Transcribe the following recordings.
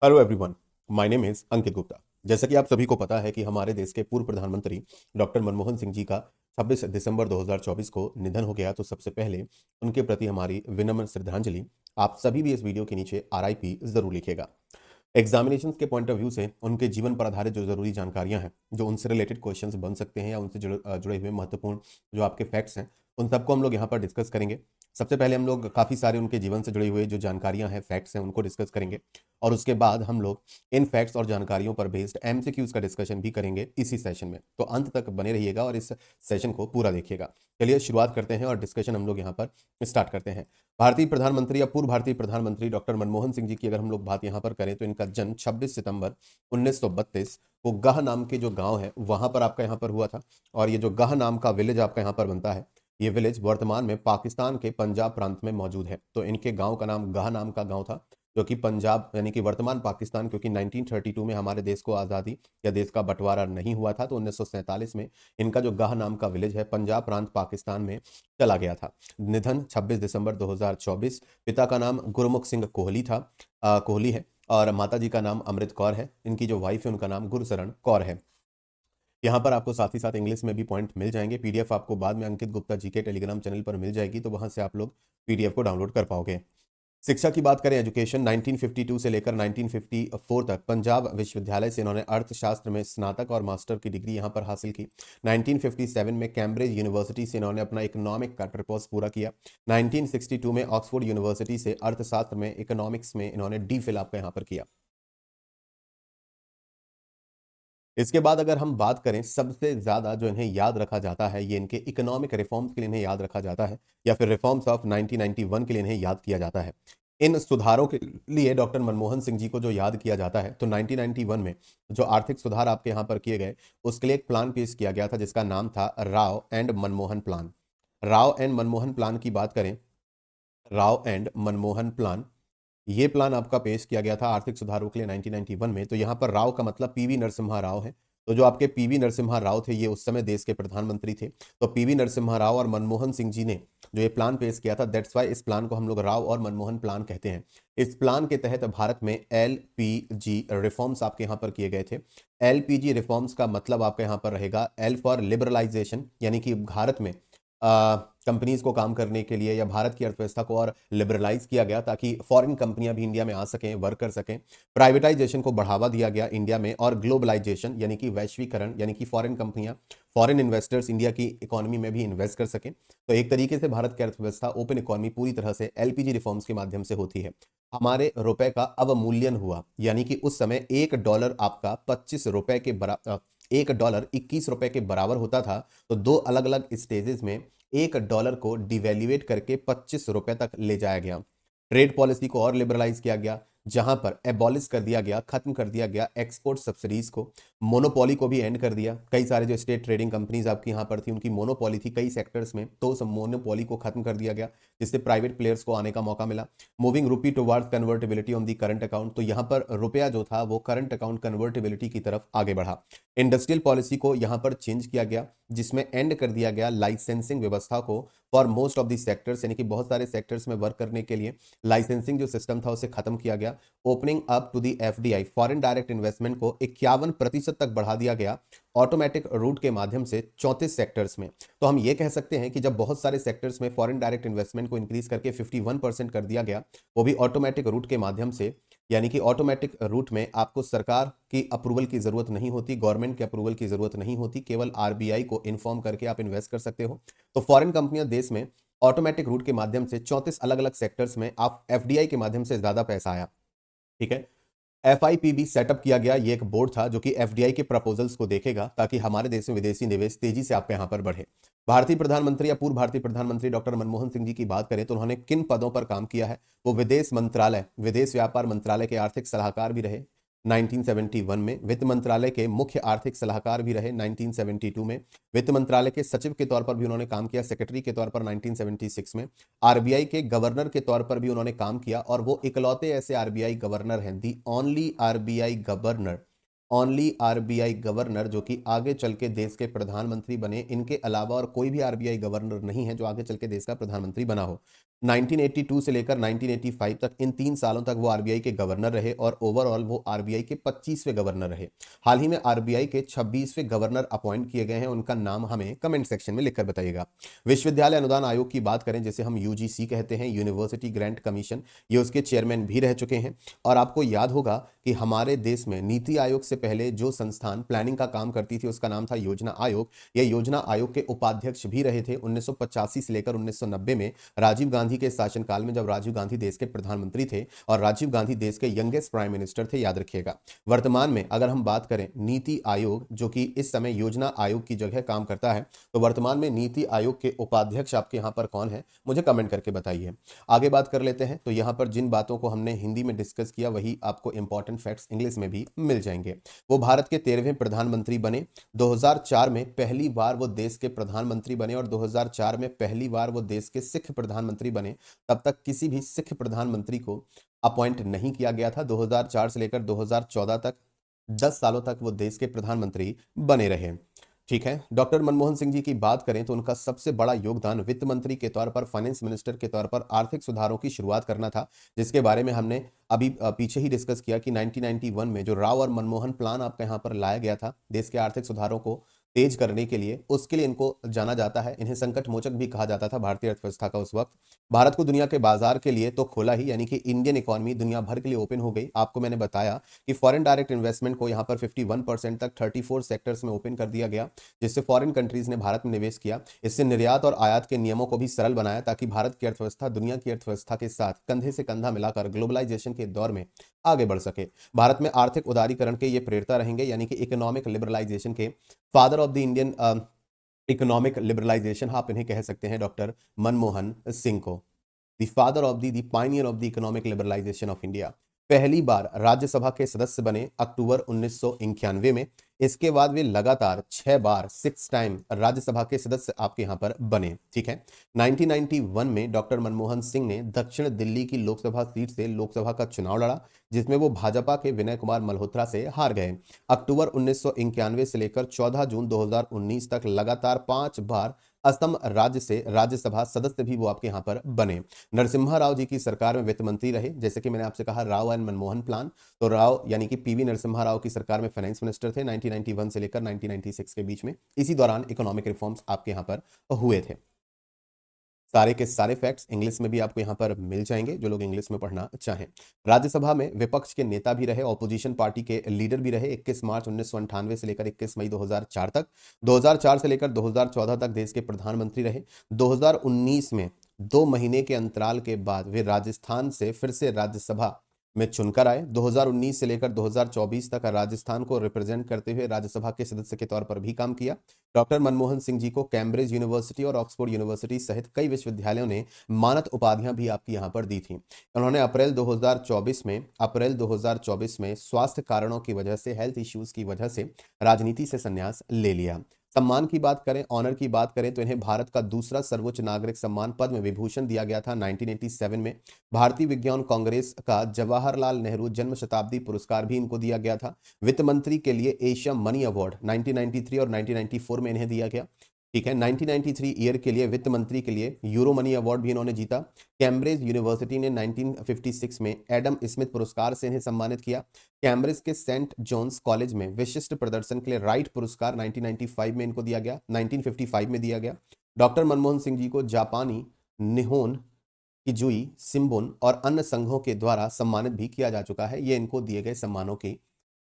Hello everyone, my name is Ankit Gupta. जैसा कि आप सभी को पता है कि हमारे देश के पूर्व प्रधानमंत्री डॉक्टर मनमोहन सिंह जी का 26 दिसंबर 2024 को निधन हो गया। तो सबसे पहले उनके प्रति हमारी विनम्र श्रद्धांजलि। आप सभी भी इस वीडियो के नीचे आरआईपी जरूर लिखिएगा। एग्जामिनेशंस के पॉइंट ऑफ व्यू से उनके जीवन पर आधारित जो जरूरी जानकारियां हैं, जो उनसे रिलेटेड क्वेश्चंस बन सकते हैं या उनसे जुड़े हुए महत्वपूर्ण जो आपके फैक्ट्स हैं, उन सबको हम लोग यहाँ पर डिस्कस करेंगे। सबसे पहले हम लोग काफ़ी सारे उनके जीवन से जुड़े हुए जो जानकारियां हैं, फैक्ट्स हैं, उनको डिस्कस करेंगे। और उसके बाद हम लोग इन फैक्ट्स और जानकारियों पर बेस्ड एमसीक्यूज का डिस्कशन भी करेंगे इसी सेशन में। तो अंत तक बने रहिएगा और इस सेशन को पूरा देखिएगा। चलिए शुरुआत करते हैं और डिस्कशन हम लोग यहाँ पर स्टार्ट करते हैं। भारतीय प्रधानमंत्री या पूर्व भारतीय प्रधानमंत्री डॉक्टर मनमोहन सिंह जी की अगर हम लोग बात यहाँ पर करें तो इनका जन्म 26 सितंबर 1932 को गाह नाम के जो गांव है वहां पर आपका यहाँ पर हुआ था। और ये जो गाह नाम का विलेज आपका यहाँ पर बनता है, ये विलेज वर्तमान में पाकिस्तान के पंजाब प्रांत में मौजूद है। तो इनके गांव का नाम गाह नाम का गांव था, जो कि पंजाब यानी कि वर्तमान पाकिस्तान, क्योंकि 1932 में हमारे देश को आज़ादी या देश का बंटवारा नहीं हुआ था, तो 1947 में इनका जो गाह नाम का विलेज है पंजाब प्रांत पाकिस्तान में चला गया था। निधन 26 दिसंबर 2024। पिता का नाम गुरमुख सिंह कोहली था, कोहली है। और माता जी का नाम अमृत कौर है। इनकी जो वाइफ है उनका नाम गुरशरण कौर है। यहाँ पर आपको साथ ही साथ इंग्लिश में भी पॉइंट मिल जाएंगे। पीडीएफ आपको बाद में अंकित गुप्ता जी के टेलीग्राम चैनल पर मिल जाएगी, तो वहां से आप लोग पीडीएफ को डाउनलोड कर पाओगे। शिक्षा की बात करें, एजुकेशन 1952 से लेकर 1954 तक पंजाब विश्वविद्यालय से इन्होंने अर्थशास्त्र में स्नातक और मास्टर की डिग्री यहां पर हासिल की। 1957 में कैम्ब्रिज यूनिवर्सिटी से इन्होंने अपना इकोनॉमिक का पर्पस पूरा किया। 1962 में ऑक्सफोर्ड यूनिवर्सिटी से अर्थशास्त्र में इकोनॉमिक्स में इन्होंने डी फिल आपका यहां पर किया। इसके बाद अगर हम बात करें, सबसे ज्यादा जो इन्हें याद रखा जाता है, ये इनके इकोनॉमिक रिफॉर्म्स के लिए इन्हें याद रखा जाता है, या फिर रिफॉर्म्स ऑफ 1991 के लिए इन्हें याद किया जाता है। इन सुधारों के लिए डॉक्टर मनमोहन सिंह जी को जो याद किया जाता है, तो 1991 में जो आर्थिक सुधार आपके यहाँ पर किए गए, उसके लिए एक प्लान पेश किया गया था जिसका नाम था Rao and Manmohan plan. Rao and Manmohan plan की बात करें, राव एंड मनमोहन प्लान, ये प्लान आपका पेश किया गया था आर्थिक सुधारों के लिए 1991 में। तो यहाँ पर राव का मतलब पीवी नरसिम्हा राव है। तो जो आपके पीवी नरसिम्हा राव थे, ये उस समय देश के प्रधानमंत्री थे। तो पीवी नरसिम्हा राव और मनमोहन सिंह जी ने जो ये प्लान पेश किया था, दैट्स वाई इस प्लान को हम लोग राव और मनमोहन प्लान कहते हैं। इस प्लान के तहत भारत में एलपीजी रिफॉर्म्स आपके यहाँ पर किए गए थे। एलपीजी रिफॉर्म्स का मतलब आपका यहाँ पर रहेगा एल फॉर लिबरलाइजेशन, यानी कि भारत में कंपनीज को काम करने के लिए या भारत की अर्थव्यवस्था को और लिबरलाइज किया गया, ताकि फॉरेन कंपनियां भी इंडिया में आ सकें, वर्क कर सकें। प्राइवेटाइजेशन को बढ़ावा दिया गया इंडिया में, और ग्लोबलाइजेशन यानी कि वैश्वीकरण, यानी कि फॉरेन कंपनियां, फॉरेन इन्वेस्टर्स इंडिया की इकोनॉमी में भी इन्वेस्ट कर सकें। तो एक तरीके से भारत की अर्थव्यवस्था, ओपन इकोनॉमी पूरी तरह से एलपीजी रिफॉर्म्स के माध्यम से होती है। हमारे रुपए का अवमूल्यन हुआ, यानी कि उस समय $1 आपका 25 रुपए के बराबर, $1 21 रुपए के बराबर होता था। तो दो अलग अलग स्टेजेस में $1 को डिवेल्युएट करके 25 रुपए तक ले जाया गया। ट्रेड पॉलिसी को और लिबरलाइज किया गया, जहां पर एबॉलिश कर दिया गया, खत्म कर दिया गया एक्सपोर्ट सब्सिडीज को। मोनोपोली को भी एंड कर दिया। कई सारे जो स्टेट ट्रेडिंग कंपनीज आपकी यहाँ पर थी, उनकी मोनोपोली थी कई सेक्टर्स में, तो उस मोनोपोली को खत्म कर दिया गया, जिससे प्राइवेट प्लेयर्स को आने का मौका मिला। Moving rupee towards convertibility on the current account, तो यहाँ पर रुपया जो था वो करंट अकाउंट कन्वर्टेबिलिटी की तरफ आगे बढ़ा। इंडस्ट्रियल पॉलिसी को यहाँ पर चेंज किया गया, जिसमें एंड कर दिया गया लाइसेंसिंग व्यवस्था को for most of the sectors, यानी कि बहुत सारे सेक्टर्स में वर्क करने के लिए लाइसेंसिंग जो सिस्टम था उसे खत्म किया गया। Opening up to the FDI, foreign direct investment को 51% तक बढ़ा दिया गया ऑटोमेटिक रूट के माध्यम से 34 सेक्टर्स में। तो हम ये कह सकते हैं कि जब बहुत सारे सेक्टर्स में फॉरेन डायरेक्ट इन्वेस्टमेंट को इंक्रीज करके 51% कर दिया गया, वो भी ऑटोमेटिक रूट के माध्यम से, यानी कि ऑटोमेटिक रूट में आपको सरकार की अप्रूवल की जरूरत नहीं होती, गवर्नमेंट के अप्रूवल की जरूरत नहीं होती, केवल आरबीआई को इन्फॉर्म करके आप इन्वेस्ट कर सकते हो। तो फॉरेन कंपनियां देश में ऑटोमेटिक रूट के माध्यम से 34 अलग अलग सेक्टर्स में आप एफडीआई के माध्यम से ज्यादा पैसा आया। ठीक है। एफआईपीबी सेटअप किया गया, ये एक बोर्ड था जो कि एफडीआई के प्रपोजल्स को देखेगा, ताकि हमारे देश में विदेशी निवेश तेजी से आपके यहां पर बढ़े। भारतीय प्रधानमंत्री या पूर्व भारतीय प्रधानमंत्री डॉक्टर मनमोहन सिंह जी की बात करें तो उन्होंने किन पदों पर काम किया है, वो विदेश मंत्रालय, विदेश व्यापार मंत्रालय के आर्थिक सलाहकार भी रहे 1971 में, वित्त मंत्रालय के मुख्य आर्थिक सलाहकार भी रहे 1972 में, वित्त मंत्रालय के सचिव के तौर पर भी उन्होंने काम किया सेक्रेटरी के तौर पर 1976 में, आरबीआई के गवर्नर के तौर पर भी उन्होंने काम किया, और वो इकलौते ऐसे आरबीआई गवर्नर हैं, the only RBI governor, only RBI governor जो कि आगे चल के देश के प्रधानमंत्री बने। इनके अलावा और कोई भी आरबीआई गवर्नर नहीं है जो आगे चल के देश का प्रधानमंत्री बना हो। 1982 से लेकर 1985 तक, इन 3 सालों तक वो आरबीआई के गवर्नर रहे और ओवरऑल वो आरबीआई के 25वें गवर्नर रहे। हाल ही में आरबीआई के 26वें गवर्नर अपॉइंट किए गए हैं, उनका नाम हमें कमेंट सेक्शन में लिखकर बताइएगा। विश्वविद्यालय अनुदान आयोग की बात करें, जिसे हम यूजीसी कहते हैं, यूनिवर्सिटी ग्रांट कमीशन, ये उसके चेयरमैन भी रह चुके हैं। और आपको याद होगा कि हमारे देश में नीति आयोग से पहले जो संस्थान प्लानिंग का काम करती थी उसका नाम था योजना आयोग। यह योजना आयोग के उपाध्यक्ष भी रहे थे 1985 से लेकर 1990 में, राजीव गांधी के शासनकाल में, जब राजीव गांधी देश के प्रधानमंत्री थे और राजीव गांधी देश के यंगेस्ट प्राइम मिनिस्टर थे, याद रखिएगा। वर्तमान में अगर हम बात करें नीति आयोग, जो कि इस समय योजना आयोग की जगह काम करता है, तो वर्तमान में नीति आयोग के उपाध्यक्ष आपके यहां पर कौन है, मुझे कमेंट करके बताइए। आगे बात कर लेते हैं। तो यहां पर जिन बातों को हमने हिंदी में डिस्कस किया वही आपको इंपॉर्टेंट फैक्ट्स इंग्लिश में भी मिल जाएंगे। वो भारत के 13वें प्रधानमंत्री बने। 2004 में पहली बार वो देश के प्रधानमंत्री बने और 2004 में पहली बार वो देश के सिख प्रधानमंत्री बने। तब तक किसी भी सिख प्रधानमंत्री को अपॉइंट नहीं किया गया था। 2004 से लेकर 2014 तक 10 सालों तक वो देश के प्रधानमंत्री बने रहे। ठीक है। डॉक्टर मनमोहन सिंह जी की बात करें तो उनका सबसे बड़ा योगदान वित्त मंत्री के तौर पर, फाइनेंस मिनिस्टर के तौर पर आर्थिक सुधारों की शुरुआत करना था, जिसके बारे में हमने अभी पीछे ही डिस्कस किया कि 1991 में जो राव और मनमोहन प्लान आपका यहां पर लाया गया था देश के आर्थिक सुधारों को तेज करने के लिए, उसके लिए इनको जाना जाता है। इन्हें संकट मोचक भी कहा जाता था भारतीय अर्थव्यवस्था का उस वक्त। भारत को दुनिया के बाजार के लिए तो खोला ही, यानी कि इंडियन इकोनॉमी दुनिया भर के लिए ओपन हो गई। आपको मैंने बताया कि फॉरेन डायरेक्ट इन्वेस्टमेंट को यहां पर 51% तक 34 सेक्टर्स में ओपन कर दिया गया, जिससे फॉरेन कंट्रीज ने भारत में निवेश किया। इससे निर्यात और आयात के नियमों को भी सरल बनाया, ताकि भारत की अर्थव्यवस्था दुनिया की अर्थव्यवस्था के साथ कंधे से कंधा मिलाकर ग्लोबलाइजेशन के दौर में आगे बढ़ सके। भारत में आर्थिक उदारीकरण के ये प्रेरता रहेंगे, यानी कि इकोनॉमिक लिबरलाइजेशन के father of the Indian economic liberalization आप इन्हें कह सकते हैं, डॉक्टर मनमोहन सिंह को। The father of the pioneer of the economic liberalization of India. पहली बार राज्यसभा के सदस्य बने अक्टूबर 1991 में। इसके बाद वे लगातार 6 बार, 6 टाइम राज्यसभा के सदस्य आपके यहां पर बने। ठीक है। 1991 में डॉक्टर मनमोहन सिंह ने दक्षिण दिल्ली की लोकसभा सीट से लोकसभा का चुनाव लड़ा, जिसमें वो भाजपा के विनय कुमार मल्होत्रा से हार गए। अक्टूबर 1991 से लेकर 14 जून 2019 तक लगातार 5 बार असम राज्य से राज्यसभा सदस्य भी वो आपके यहां पर बने। नरसिम्हा राव जी की सरकार में वित्त मंत्री रहे। जैसे कि मैंने आपसे कहा राव एंड मनमोहन प्लान, तो राव यानी कि पीवी नरसिम्हा राव की सरकार में फाइनेंस मिनिस्टर थे 1991 से लेकर 1996 के बीच में। इसी दौरान इकोनॉमिक रिफॉर्म्स आपके यहां पर हुए थे। सारे के सारे फैक्ट्स इंग्लिश में भी आपको यहां पर मिल जाएंगे, जो लोग इंग्लिश में पढ़ना चाहें। राज्यसभा में विपक्ष के नेता भी रहे, ऑपोजिशन पार्टी के लीडर भी रहे 21 मार्च 1998 से लेकर 21 मई 2004 तक। 2004 से लेकर 2014 तक देश के प्रधानमंत्री रहे। 2019 में 2 महीने के अंतराल के बाद वे राजस्थान से फिर से राज्यसभा में चुनकर आए। 2019 से लेकर 2024 तक राजस्थान को रिप्रेजेंट करते हुए राज्यसभा के सदस्य के तौर पर भी काम किया। डॉक्टर मनमोहन सिंह जी को कैम्ब्रिज यूनिवर्सिटी और ऑक्सफोर्ड यूनिवर्सिटी सहित कई विश्वविद्यालयों ने मानद उपाधियां भी आपकी यहां पर दी थी। उन्होंने अप्रैल 2024 में स्वास्थ्य कारणों की वजह से, हेल्थ इश्यूज की वजह से राजनीति से संन्यास ले लिया। सम्मान की बात करें, ऑनर की बात करें, तो इन्हें भारत का दूसरा सर्वोच्च नागरिक सम्मान पद्म विभूषण दिया गया था 1987 में। भारतीय विज्ञान कांग्रेस का जवाहरलाल नेहरू जन्म शताब्दी पुरस्कार भी इनको दिया गया था। वित्त मंत्री के लिए एशिया मनी अवार्ड 1993 और 1994 में इन्हें दिया गया। ठीक है। 1993 ईयर के लिए वित्त मंत्री के लिए यूरो मनी अवार्ड भी इन्होंने जीता। कैम्ब्रिज यूनिवर्सिटी ने 1956 में एडम स्मिथ पुरस्कार से इन्हें सम्मानित किया। कैम्ब्रिज के सेंट जॉन्स कॉलेज में विशिष्ट प्रदर्शन के लिए राइट पुरस्कार 1995 में इनको दिया गया, 1955 में दिया गया। डॉक्टर मनमोहन सिंह जी को जापानी निहोन किजुई सिम्बुन और अन्य संघों के द्वारा सम्मानित भी किया जा चुका है। ये इनको दिए गए सम्मानों की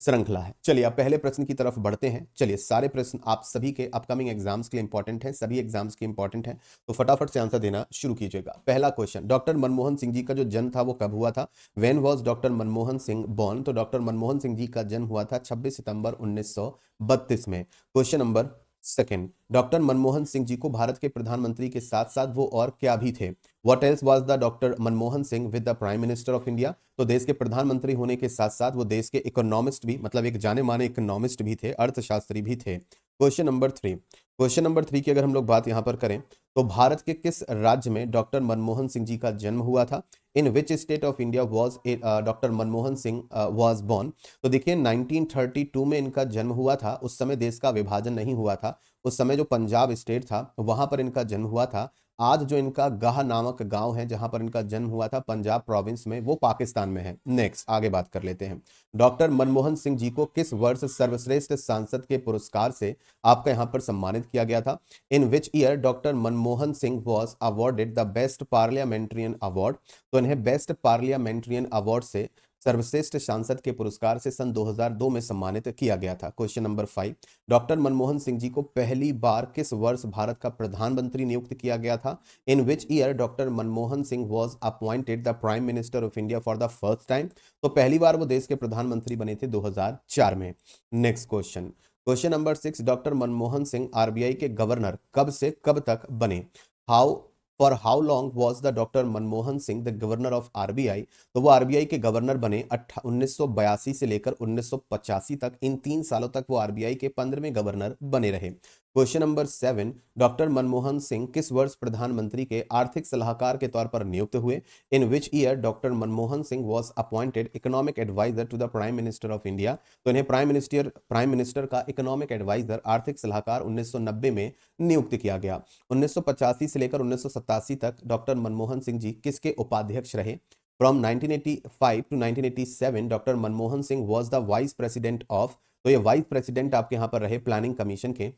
श्रृंखला है। चलिए अब पहले प्रश्न की तरफ बढ़ते हैं। चलिए, सारे प्रश्न आप सभी के अपकमिंग एग्जाम्स के लिए इंपॉर्टेंट हैं, सभी एग्जाम्स के इंपॉर्टेंट हैं, तो फटाफट से आंसर देना शुरू कीजिएगा। पहला क्वेश्चन, डॉक्टर मनमोहन सिंह जी का जो जन्म था वो कब हुआ था? When was doctor Manmohan Singh born? तो डॉक्टर मनमोहन सिंह जी का जन्म हुआ था 26 सितंबर 1932 में। Question number second, doctor Manmohan Singh ji को भारत के प्रधानमंत्री के साथ साथ वो और क्या भी थे? What else was the doctor Manmohan Singh with the prime minister of India? तो देश के प्रधानमंत्री होने के साथ साथ वो देश के इकोनॉमिस्ट भी, मतलब एक जाने माने इकोनॉमिस्ट भी थे, अर्थशास्त्री भी थे। क्वेश्चन नंबर 3 की अगर हम लोग बात यहां पर करें तो भारत के किस राज्य में डॉक्टर मनमोहन सिंह जी का जन्म हुआ था? In which state of India was doctor Manmohan Singh was born? तो देखिए 1932 में इनका जन्म हुआ था। उस समय देश का विभाजन नहीं हुआ था। उस समय जो पंजाब स्टेट था वहां पर इनका जन्म हुआ था। आज जो इनका गाह नामक गांव है जहां पर इनका जन्म हुआ था पंजाब प्रोविंस में, वो पाकिस्तान में है। नेक्स्ट आगे बात कर लेते हैं। डॉक्टर मनमोहन सिंह जी को किस वर्ष सर्वश्रेष्ठ सांसद के पुरस्कार से आपका यहां पर सम्मानित किया गया था? In which year doctor Manmohan Singh was awarded the best parliamentarian award? तो इन्हें बेस्ट पार्लियामेंट्रियन अवार्ड से सर्वश्रेष्ठ सांसद के पुरस्कार से सन 2002 में सम्मानित किया गया था। Question number 5, doctor Manmohan Singh ji को पहली बार किस वर्ष भारत का प्रधानमंत्री नियुक्त किया गया था? In which year doctor Manmohan Singh was appointed the prime minister of India for the first time? तो पहली बार वो देश के प्रधानमंत्री बने थे 2004 में। Next question, question number 6, doctor Manmohan Singh RBI के गवर्नर कब से कब तक बने? How for how long was the doctor Manmohan Singh the governor of RBI? तो वो आरबीआई के गवर्नर बने 1982 से लेकर 1985 तक। इन 3 सालों तक वो आरबीआई के 15वें गवर्नर बने रहे। Question number 7, doctor Manmohan Singh किस वर्ष प्रधानमंत्री के आर्थिक सलाहकार के तौर पर नियुक्त हुए? In which year doctor Manmohan Singh was appointed economic adviser to the prime minister of India? तो इन्हें प्राइम मिनिस्टर का इकोनॉमिक एडवाइजर, आर्थिक सलाहकार 1990 में नियुक्त किया गया। 1985 से लेकर 1987 तक डॉक्टर मनमोहन सिंह जी किसके उपाध्यक्ष रहे? From 1985 to 1987 doctor Manmohan Singh was the vice president of, तो ये वाइस प्रेसिडेंट आपके यहां पर रहे प्लानिंग कमीशन के,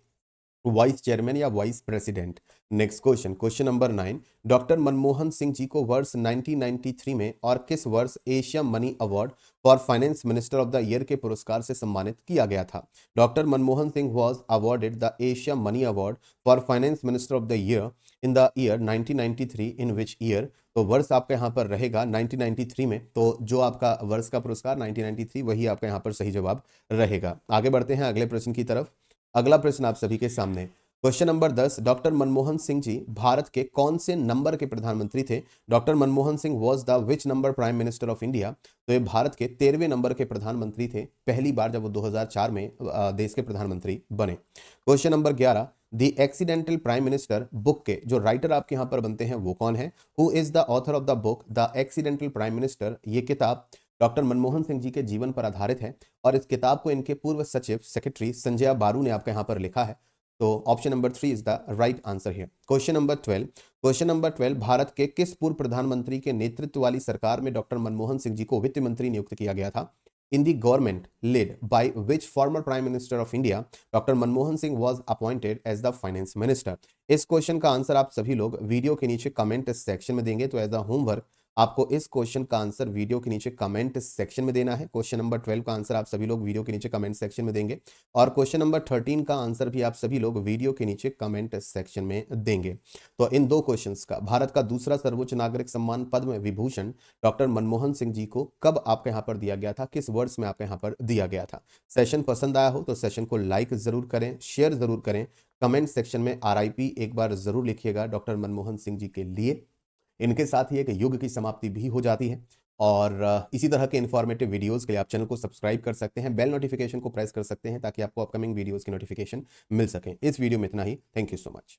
वाइस चेयरमैन या vice president. Next question, question number 9, doctor Manmohan Singh ji को वर्ष 1993 में और किस वर्ष Asia money award for finance minister of the year के पुरस्कार से सम्मानित किया गया था? Doctor Manmohan Singh was awarded the Asia money award for finance minister of the year in the year 1993, in which year? तो वर्ष आपका यहाँ पर रहेगा 1993 में। तो जो आपका वर्ष का पुरस्कार 1993 वही आपका यहाँ पर सही जवाब रहेगा। आगे बढ़ते हैं अगले प्रश्न की तरफ। अगला प्रश्न आप सभी के सामने, question number 10, doctor Manmohan Singh ji Bharat के कौन से नंबर के प्रधानमंत्री थे? Doctor Manmohan Singh was the which number prime minister of India? तो ये भारत के 13वें नंबर के प्रधानमंत्री थे, पहली बार जब वो 2004 में देश के प्रधानमंत्री बने। Question number 11, the accidental prime minister book के जो राइटर आपके यहां पर बनते हैं वो कौन है? Who is the author of the book the accidental prime minister? ये किताब डॉक्टर मनमोहन सिंह जी के जीवन पर आधारित है और इस किताब को इनके पूर्व सचिव सेक्रेटरी संजय बारू ने आपके यहाँ पर लिखा है। तो option number 3 is the right answer here. Question number 12, question number 12, Bharat के किस पूर्व प्रधानमंत्री के नेतृत्व वाली सरकार में डॉक्टर मनमोहन सिंह जी को वित्त मंत्री नियुक्त किया गया था? In the government led by which former prime minister of India doctor Manmohan Singh was appointed as the finance minister? इस क्वेश्चन का आंसर आप सभी लोग वीडियो के नीचे कमेंट सेक्शन में देंगे। तो एज अ होमवर्क आपको इस क्वेश्चन का आंसर वीडियो के नीचे कमेंट सेक्शन में देना है। क्वेश्चन नंबर 12 का आंसर आप सभी लोग वीडियो के नीचे कमेंट सेक्शन में देंगे और क्वेश्चन नंबर 13 का आंसर भी आप सभी लोग वीडियो के नीचे कमेंट सेक्शन में देंगे। तो इन दो क्वेश्चंस का भारत का दूसरा सर्वोच्च नागरिक सम्मान पद्म विभूषण डॉक्टर मनमोहन सिंह जी को कब आपके यहाँ पर दिया गया था, किस वर्ष में आपके यहाँ पर दिया गया था? सेशन पसंद आया हो तो सेशन को लाइक जरूर करें, शेयर जरूर करें, कमेंट सेक्शन में RIP एक बार जरूर लिखिएगा डॉक्टर मनमोहन सिंह जी के लिए। इनके साथ ही एक युग की समाप्ति भी हो जाती है और इसी तरह के इन्फॉर्मेटिव वीडियोस के लिए आप चैनल को सब्सक्राइब कर सकते हैं, बेल नोटिफिकेशन को प्रेस कर सकते हैं ताकि आपको अपकमिंग वीडियोस की नोटिफिकेशन मिल सके। इस वीडियो में इतना ही। Thank you so much.